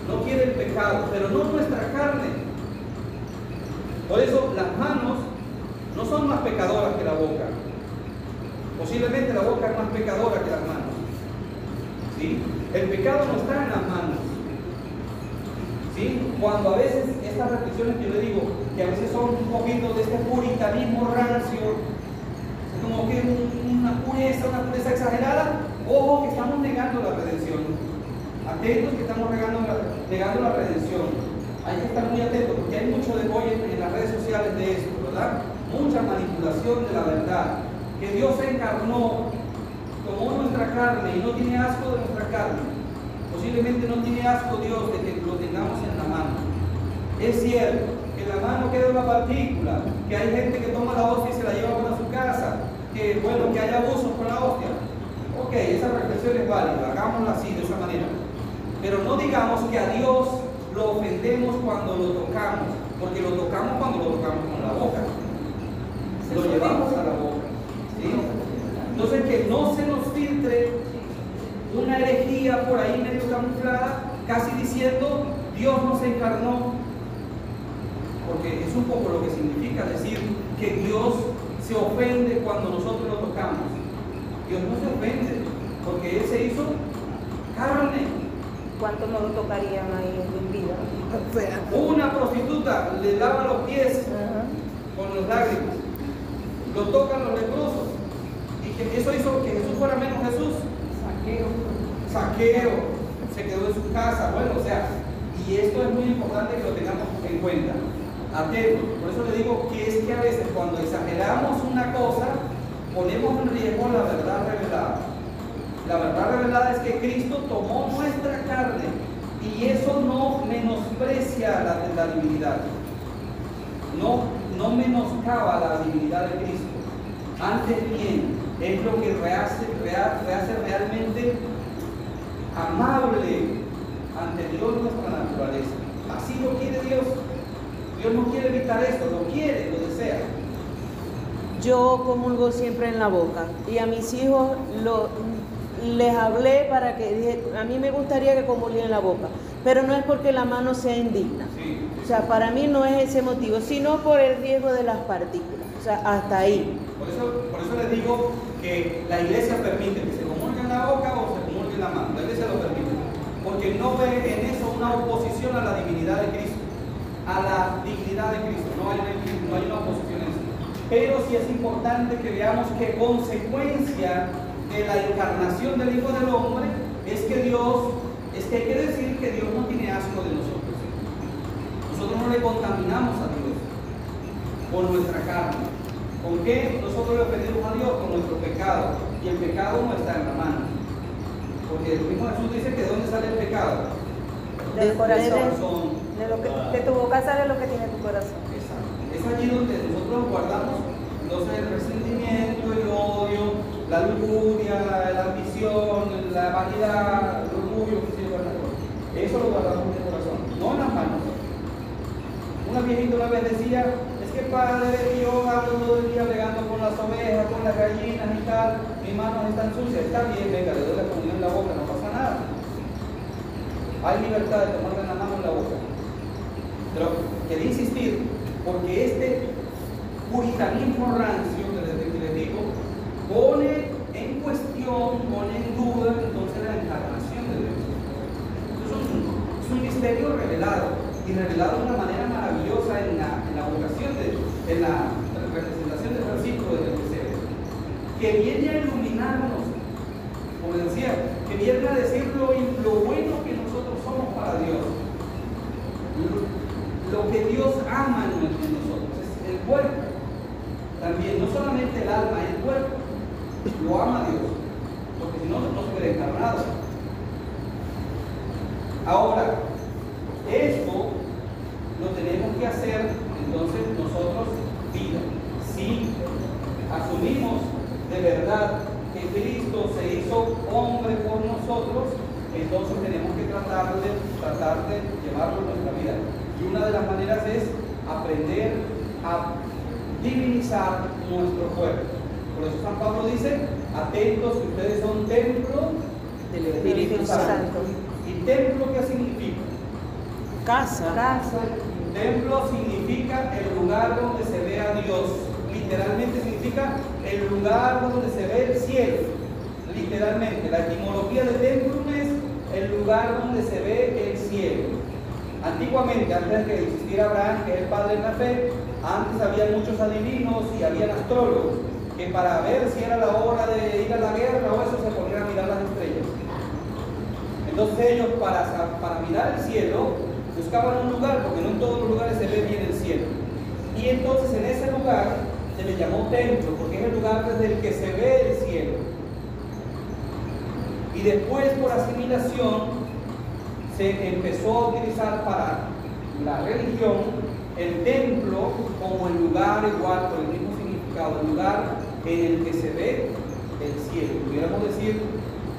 No quiere el pecado, pero no nuestra carne. Por eso las manos no son más pecadoras que la boca. Posiblemente la boca es más pecadora que las manos. ¿Sí? El pecado no está en las manos. ¿Sí? Cuando a veces estas reflexiones que yo le digo, que a veces son un poquito de este puritanismo rancio, como que una pureza exagerada, ojo que estamos negando la redención. Atentos que estamos negando la redención. Hay que estar muy atentos porque hay mucho de hoy en las redes sociales de esto, ¿verdad? Mucha manipulación de la verdad. Que Dios se encarnó tomó nuestra carne y no tiene asco de nuestra carne. Posiblemente no tiene asco Dios de que lo tengamos en la mano. Es cierto que en la mano queda una partícula, que hay gente que toma la hostia y se la lleva para su casa, que bueno, que hay abusos con la hostia. Ok, esa reflexión es válida, hagámosla así, de esa manera. Pero no digamos que a Dios lo ofendemos cuando lo tocamos, porque lo tocamos cuando lo tocamos con la boca. Lo llevamos a la boca. ¿Sí? Entonces que no se nos filtre una herejía por ahí medio camuflada, casi diciendo Dios nos encarnó, porque es un poco lo que significa decir que Dios se ofende cuando nosotros lo tocamos. Dios no se ofende, porque Él se hizo carne. ¿Cuánto no lo tocarían ahí en vida? O sea, Una prostituta le lava los pies con las lágrimas, lo tocan los leprosos, y que eso hizo que Jesús fuera menos Jesús. Saqueo se quedó en su casa. Bueno, o sea, y esto es muy importante que lo tengamos en cuenta. Atentos. Por eso le digo que es que a veces cuando exageramos una cosa, ponemos en riesgo la verdad revelada. La verdad revelada es que Cristo tomó nuestra carne y eso no menosprecia la divinidad. No menoscaba la divinidad de Cristo. Antes bien, es lo que rehace realmente amable ante Dios nuestra naturaleza. Así lo quiere Dios. Dios no quiere evitar esto, lo quiere, lo desea. Yo comulgo siempre en la boca y a mis hijos les hablé para que dije, a mí me gustaría que comulguen en la boca, pero no es porque la mano sea indigna. Sí. O sea, para mí no es ese motivo, sino por el riesgo de las partículas. O sea, hasta ahí. Por eso les digo que la iglesia permite que se comulgue en la boca o se comulgue en la mano. La iglesia lo permite. Porque no ve en eso una oposición a la divinidad de Cristo. A la dignidad de Cristo. No hay una oposición en eso. Pero sí es importante que veamos que consecuencia de la encarnación del Hijo del Hombre es que hay que decir que Dios no tiene asco de nosotros. Nosotros no le contaminamos a Dios con nuestra carne. ¿Con qué nosotros le ofendemos a Dios? Con nuestro pecado. Y el pecado no está en la mano. Porque el mismo Jesús dice que ¿de dónde sale el pecado? del corazón. Corazón. De tu boca sale lo que tiene tu corazón. Exacto. Es allí donde nosotros guardamos entonces el resentimiento, el odio, la lujuria, la ambición, la vanidad, el orgullo, que se llama la cosa. Eso lo guardamos en el corazón, no en las manos. Una viejita una vez decía, es que padre, yo hablo todo el día bregando con las ovejas, con las gallinas y tal, mis manos están sucias. Está bien, venga, le doy la comunión en la boca, no pasa nada. Hay libertad de tomarle la mano en la boca. Pero quería insistir, porque este puritanismo rancio, que les digo, pone en cuestión, pone en duda entonces la encarnación de Dios. Es un misterio revelado, y revelado de una manera maravillosa en la vocación, en la representación del versículo del Evangelio, que viene a iluminarnos, como decía, que viene a decir lo bueno que nosotros somos para Dios, lo que Dios ama en nosotros, es el cuerpo. También, no solamente el alma, el cuerpo lo ama Dios, porque si no, no se hubiera encarnado. Ahora, esto lo tenemos que hacer entonces nosotros vida. Si asumimos de verdad que Cristo se hizo hombre por nosotros, entonces tenemos que tratar de llevarlo en nuestra vida. Y una de las maneras es aprender a divinizar nuestro cuerpo. Por eso San Pablo dice, atentos que ustedes son templo del Espíritu Santo. ¿Y templo qué significa? Casa. Templo significa el lugar donde se ve a Dios. Literalmente significa el lugar donde se ve el cielo. Literalmente, la etimología de templo es el lugar donde se ve el cielo. Antiguamente, antes de que existiera Abraham, que es el padre de la fe, antes había muchos adivinos y había astrólogos que para ver si era la hora de ir a la guerra o eso se ponían a mirar las estrellas. Entonces ellos para mirar el cielo buscaban un lugar, porque no en todos los lugares se ve bien el cielo. Y entonces en ese lugar se le llamó templo, porque es el lugar desde el que se ve el cielo. Y después, por asimilación, se empezó a utilizar para la religión el templo como el lugar igual, con el mismo significado, el lugar en el que se ve el cielo. Pudiéramos decir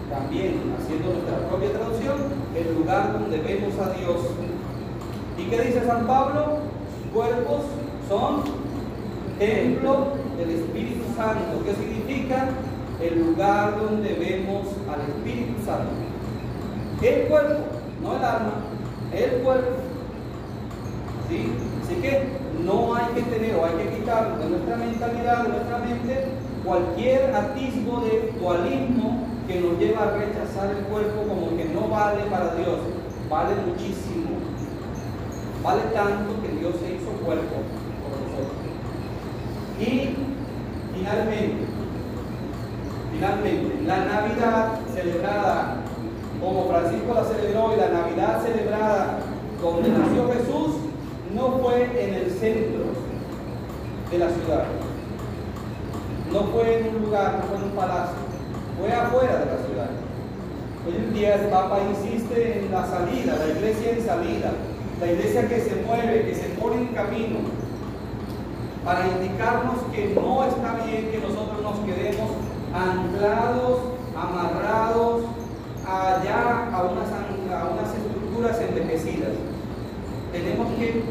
también, haciendo nuestra propia traducción, el lugar donde vemos a Dios. ¿Y qué dice San Pablo? Sus cuerpos son templo del Espíritu Santo. ¿Qué significa? El lugar donde vemos al Espíritu Santo. El cuerpo, no el alma, el cuerpo. ¿Sí? Así que no hay que tener o hay que quitar de nuestra mentalidad, de nuestra mente, cualquier atisbo de dualismo que nos lleva a rechazar el cuerpo como que no vale para Dios. Vale muchísimo. Vale tanto que Dios se hizo cuerpo por nosotros. Y finalmente, la Navidad celebrada como Francisco la celebró, y la Navidad celebrada donde nació Jesús, no fue en el centro de la ciudad, no fue en un lugar, no fue en un palacio, fue afuera de la ciudad. Hoy en día el Papa insiste en la salida, la iglesia en salida, la iglesia que se mueve, que se pone en camino, para indicarnos que no está bien que nosotros nos quedemos anclados, amarrados allá a unas estructuras envejecidas. Tenemos que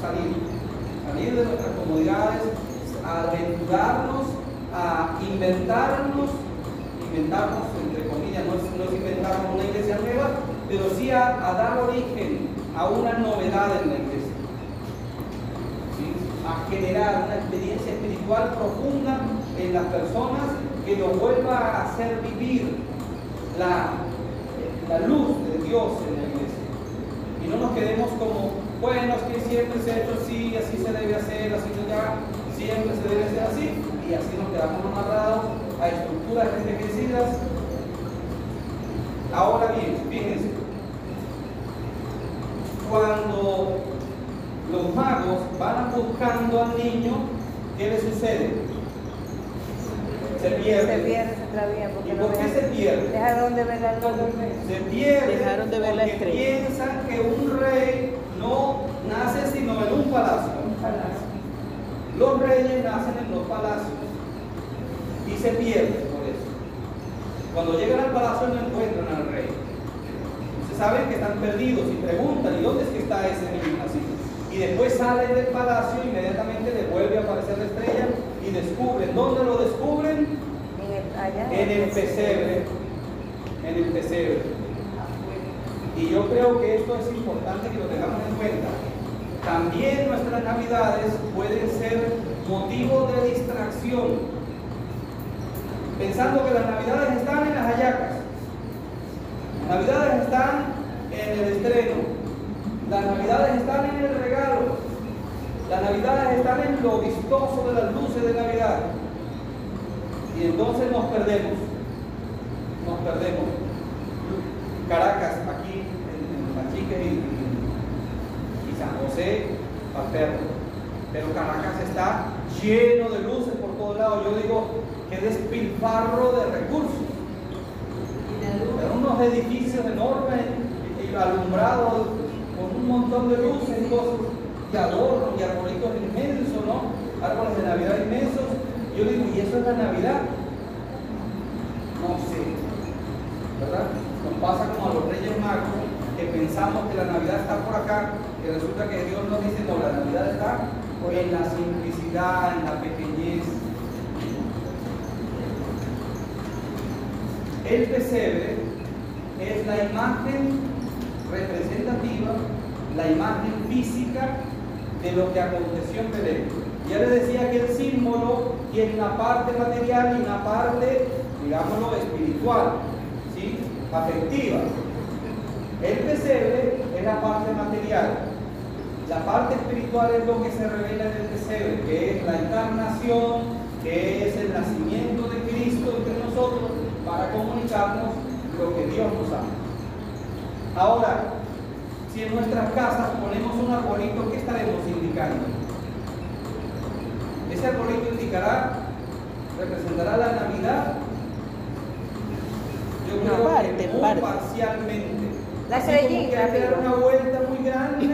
salir de nuestras comodidades, a aventurarnos, a inventarnos entre comillas, no es inventarnos una iglesia nueva, pero sí a dar origen a una novedad en la iglesia, ¿sí? A generar una experiencia espiritual profunda en las personas que lo vuelva a hacer vivir la luz de Dios en la iglesia. Y no nos quedemos como, bueno, es que siempre se ha hecho así, así se debe hacer, así ya, siempre se debe hacer así, y así nos quedamos amarrados a estructuras envejecidas. Ahora bien, fíjense, cuando los magos van buscando al niño, ¿qué le sucede? Se pierde. Se extravía. ¿Y por qué se pierde? Dejaron de ver la luz. Se pierde Dejaron de ver la porque estrella. piensan que un rey no nace sino en un palacio. Los reyes nacen en los palacios y se pierden por eso. Cuando llegan al palacio no encuentran al rey. Se saben que están perdidos y preguntan, ¿y dónde es que está ese niño nacido? Y después salen del palacio, inmediatamente le vuelve a aparecer la estrella y descubren. ¿Dónde lo descubren? En el pesebre. En el pesebre. Y yo creo que esto es importante que lo tengamos en cuenta. También nuestras navidades pueden ser motivo de distracción, pensando que las navidades están en las hallacas, las navidades están en el estreno, las navidades están en el regalo, las navidades están en lo vistoso de las luces de Navidad. Y entonces nos perdemos. Caracas, aquí en Machique y San José, Paterno. Pero Caracas está lleno de luces por todos lados. Yo digo, qué despilfarro de recursos. Pero unos edificios enormes y alumbrados con un montón de luces y cosas, y adornos y arbolitos inmensos, ¿no? Árboles de Navidad inmensos. Yo digo, ¿y eso es la Navidad? No sé, ¿verdad? Nos pasa como a los Reyes Magos, que pensamos que la Navidad está por acá, que resulta que Dios nos dice, no, la Navidad está en la simplicidad, en la pequeñez. El pesebre es la imagen representativa, la imagen física de lo que aconteció en Belén. Ya les decía que el símbolo tiene una parte material y una parte, digámoslo, espiritual, ¿sí? Afectiva. El pesebre es la parte material. La parte espiritual es lo que se revela en el pesebre, que es la encarnación, que es el nacimiento de Cristo entre nosotros para comunicarnos lo que Dios nos ama. Ahora, si en nuestras casas ponemos un arbolito, ¿qué estaremos indicando? Ese arbolito representará la Navidad, Yo creo que muy parcialmente. La Así como estrellita, que hay que dar amigo. una vuelta muy grande,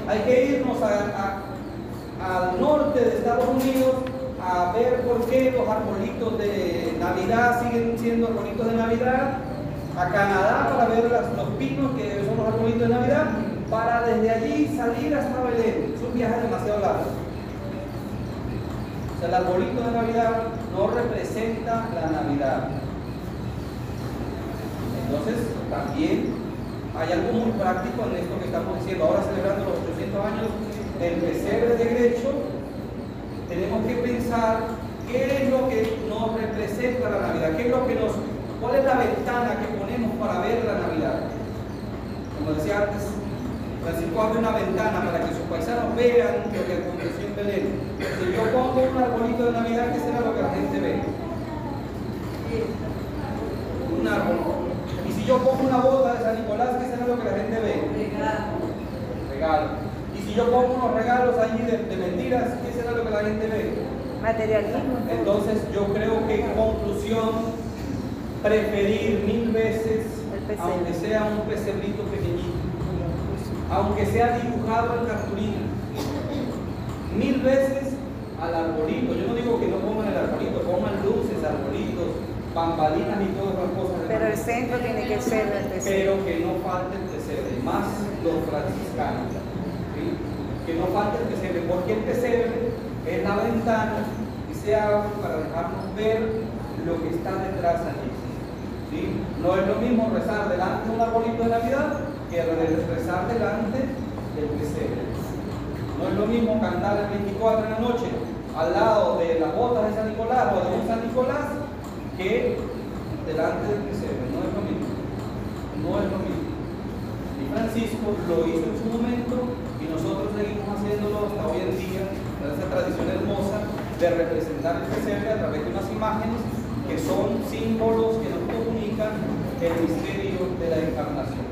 hay que irnos al norte de Estados Unidos a ver por qué los arbolitos de Navidad siguen siendo arbolitos de Navidad, a Canadá para ver los pinos que son los arbolitos de Navidad, para desde allí salir hasta Belén. Es un viaje demasiado largo. O sea, el arbolito de Navidad no representa la Navidad. Entonces, también hay algo muy práctico en esto que estamos diciendo. Ahora, celebrando los 800 años del pesebre de Grecho, tenemos que pensar qué es lo que nos representa la Navidad, cuál es la ventana que ponemos para ver la Navidad. Como decía antes, Francisco abre una ventana para que sus paisanos vean lo que aconteció en Belén. Si yo pongo un arbolito de Navidad, ¿qué será lo que la gente ve? Un árbol. Y si yo pongo una bota de San Nicolás, ¿qué será lo que la gente ve? Regalo. Y si yo pongo unos regalos allí de mentiras, ¿qué será lo que la gente ve? Materialismo. Entonces yo creo que en conclusión, preferir 1000 veces, aunque sea un pesebrito pequeñito, aunque sea dibujado en cartulina, 1000 veces al arbolito. Yo no digo que no pongan el arbolito, pongan luces, arbolitos, bambalinas y todas las cosas. Pero el centro tiene que ser el pesebre. Pero que no falte el pesebre, más los franciscanos, ¿sí? Que no falte el pesebre, porque el pesebre es la ventana y se abre para dejarnos ver lo que está detrás allí, ¿sí? No es lo mismo rezar delante de un arbolito de Navidad que rezar delante del pesebre. No es lo mismo cantar el 24 en la noche al lado de las botas de San Nicolás o de un San Nicolás que delante del pesebre. No es lo mismo. No es lo mismo. Y Francisco lo hizo en su momento y nosotros seguimos haciéndolo hasta hoy en día, con esa tradición hermosa de representar el pesebre a través de unas imágenes que son símbolos que nos comunican el misterio de la encarnación.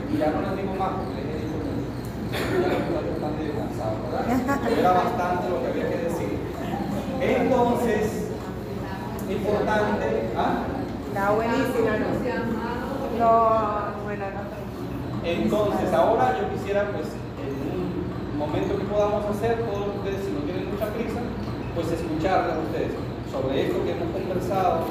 Y ya no les digo más porque les he dicho mucho. Ya estoy bastante cansado, ¿verdad? Era bastante lo que había que decir. Entonces, importante. ¿Ah? Está buenísima, ¿no? No, bueno, no. Entonces, ahora yo quisiera, pues, en un momento que podamos hacer, todos ustedes, si no tienen mucha prisa, pues escucharles a ustedes sobre esto que hemos conversado